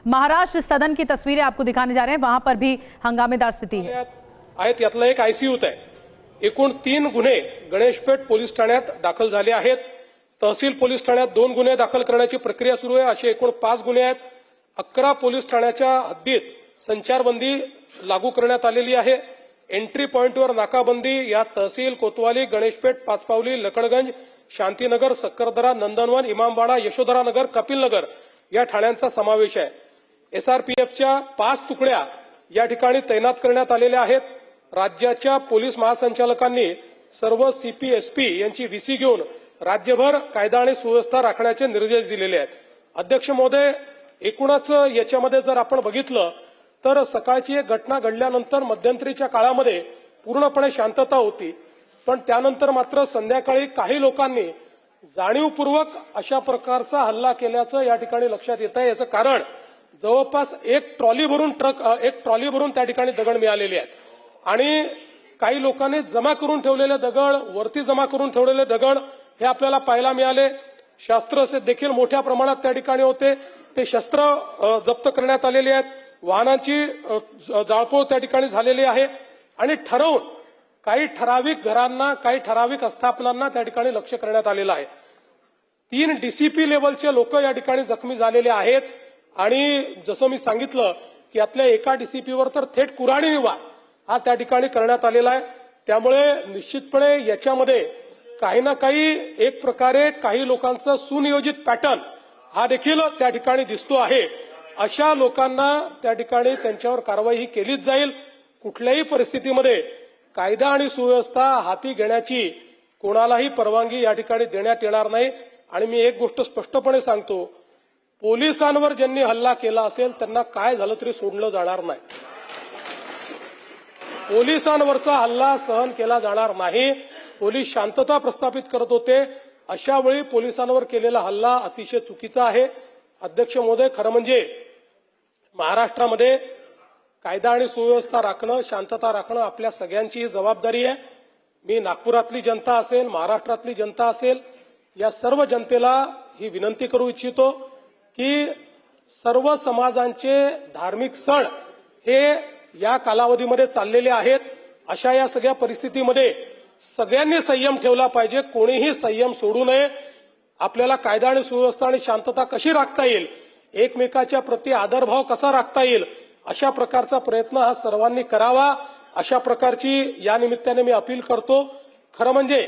महाराष्ट्र सदन की तस्वीरें आपको दिखाने जा रहे हैं, वहां पर भी हंगामेदार स्थिति है। यातला एक आयसीयूत आहे। एकूण 3 गुन्हे गणेशपेठ पोलीस ठाण्यात दाखल झाले आहेत। तहसील पोलीस ठाण्यात 2 गुन्हे दाखल करण्याची प्रक्रिया सुरू आहे। असे एकूण 5 गुन्हे आहेत। 11 पोलीस ठाण्याच्या हद्दीत संचारबंदी लागू करण्यात आलेली आहे। एंट्री पॉइंटवर नाकाबंदी यात तहसील कोतवाली, गणेशपेठ, पाचपावली, लकडगंज, शांतीनगर, सक्करदरा, नंदनवन, इमामबाड़ा, यशोधरा नगर, कपिलनगर या ठाण्यांचा समावेश आहे। एसआरपीएफच्या 5 तुकड्या या ठिकाणी तैनात करण्यात आलेल्या आहेत। राज्याच्या पोलीस महासंचालकांनी सर्व सीपी एसपी यांची व्हीसी घेऊन राज्यभर कायदा आणि सुव्यवस्था राखण्याचे निर्देश दिलेले आहेत। अध्यक्ष महोदय, एकूणच याच्यामध्ये जर आपण बघितलं तर सकाळची एक घटना घडल्यानंतर मध्यंतरीच्या काळामध्ये पूर्णपणे शांतता होती, पण त्यानंतर मात्र संध्याकाळी काही लोकांनी जाणीवपूर्वक अशा प्रकारचा हल्ला केल्याचं या ठिकाणी लक्षात येत आहे। याचं कारण जवळपास एक ट्रॉली भरून त्या ठिकाणी दगड मिळालेले आहेत आणि काही लोकांनी जमा करून ठेवलेले दगड, वरती जमा करून ठेवलेले दगड हे आपल्याला पाहायला मिळाले। शस्त्र देखील मोठ्या प्रमाणात त्या ठिकाणी होते, ते शस्त्र जप्त करण्यात आलेले आहेत। वाहनांची जाळपोळ त्या ठिकाणी झालेली आहे आणि ठरवून काही ठराविक घरांना, काही ठराविक आस्थापनांना त्या ठिकाणी लक्ष करण्यात आलेलं आहे। 3 डीसीपी लेवलचे लोक या ठिकाणी जखमी झालेले आहेत आणि जसं मी सांगितलं की यातल्या एका डीसीपीवर तर थेट कुऱ्हाडीने वार हा त्या ठिकाणी करण्यात आलेला आहे। त्यामुळे निश्चितपणे याच्यामध्ये काही ना काही एक प्रकारे काही लोकांचा सुनियोजित पॅटर्न हा देखील त्या ठिकाणी दिसतो आहे। अशा लोकांना त्या ठिकाणी त्यांच्यावर कारवाई ही केलीच जाईल। कुठल्याही परिस्थितीमध्ये कायदा आणि सुव्यवस्था हाती घेण्याची कोणालाही परवानगी या ठिकाणी देण्यात येणार नाही। आणि मी एक गोष्ट स्पष्टपणे सांगतो, पोलिसांवर ज्यांनी हल्ला केला असेल त्यांना काय झालं तरी सोडलं जाणार नाही। पोलिसांवरचा हल्ला सहन केला जाणार नाही। पोलीस शांतता प्रस्थापित करत होते, अशा वेळी पोलिसांवर केलेला हल्ला अतिशय चुकीचा आहे। अध्यक्ष महोदय, खरं म्हणजे महाराष्ट्रामध्ये कायदा आणि सुव्यवस्था राखणं, शांतता राखणं आपल्या सगळ्यांची जबाबदारी आहे। मी नागपुरातली जनता असेल, महाराष्ट्रातली जनता असेल, या सर्व जनतेला ही विनंती करू इच्छितो की सर्व समाजांचे धार्मिक सण हे या कालावधीमध्ये चाललेले आहेत। अशा या सगळ्या परिस्थितीमध्ये सगळ्यांनी संयम ठेवला पाहिजे, कोणीही संयम सोडू नये। आपल्याला कायदा आणि सुव्यवस्था आणि शांतता कशी राखता येईल, एकमेकाच्या प्रति आदरभाव कसा राखता येईल, अशा प्रकारचा प्रयत्न हा सर्वांनी करावा, अशा प्रकारची या निमित्ताने मी अपील करतो। खरं म्हणजे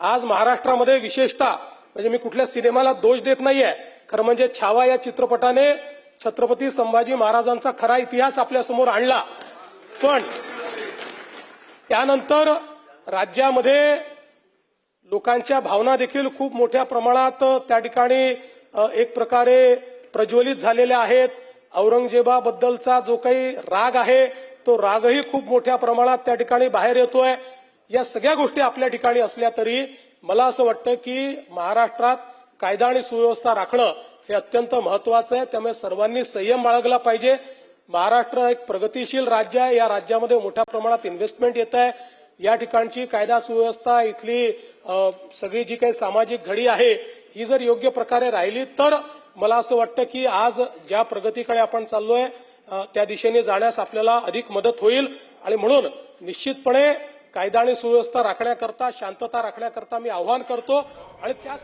आज महाराष्ट्रामध्ये विशेषतः म्हणजे मी कुठल्या सिनेमाला दोष देत नाहीये, खरं म्हणजे छावा या चित्रपटाने छत्रपती संभाजी महाराजांचा खरा इतिहास आपल्या समोर आणला, पण त्यानंतर राज्यामध्ये लोकांच्या भावना देखील खूप मोठ्या प्रमाणात त्या ठिकाणी एक प्रकारे प्रज्वलित झालेल्या आहेत। औरंगजेबाबद्दलचा जो काही राग आहे तो रागही खूप मोठ्या प्रमाणात त्या ठिकाणी बाहेर येतोय। या सगळ्या गोष्टी आपल्या ठिकाणी असल्या तरी मला असं वाटतं की महाराष्ट्रात कायदा आणि सुव्यवस्था राखणं हे अत्यंत महत्वाचं आहे। त्यामुळे सर्वांनी संयम बाळगला पाहिजे। महाराष्ट्र एक प्रगतिशील राज्य आहे, या राज्यामध्ये मोठ्या प्रमाणात इन्व्हेस्टमेंट येत आहे। या ठिकाणची कायदा सुव्यवस्था, इथली सगळी जी काही सामाजिक घडी आहे ही जर योग्य प्रकारे राहिली तर मला असं वाटतं की आज ज्या प्रगतीकडे आपण चाललोय त्या दिशेने जाण्यास आपल्याला अधिक मदत होईल। आणि म्हणून निश्चितपणे कायदा आणि सुव्यवस्था राखण्याकरता, शांतता राखण्याकरता मी आवाहन करतो आणि त्या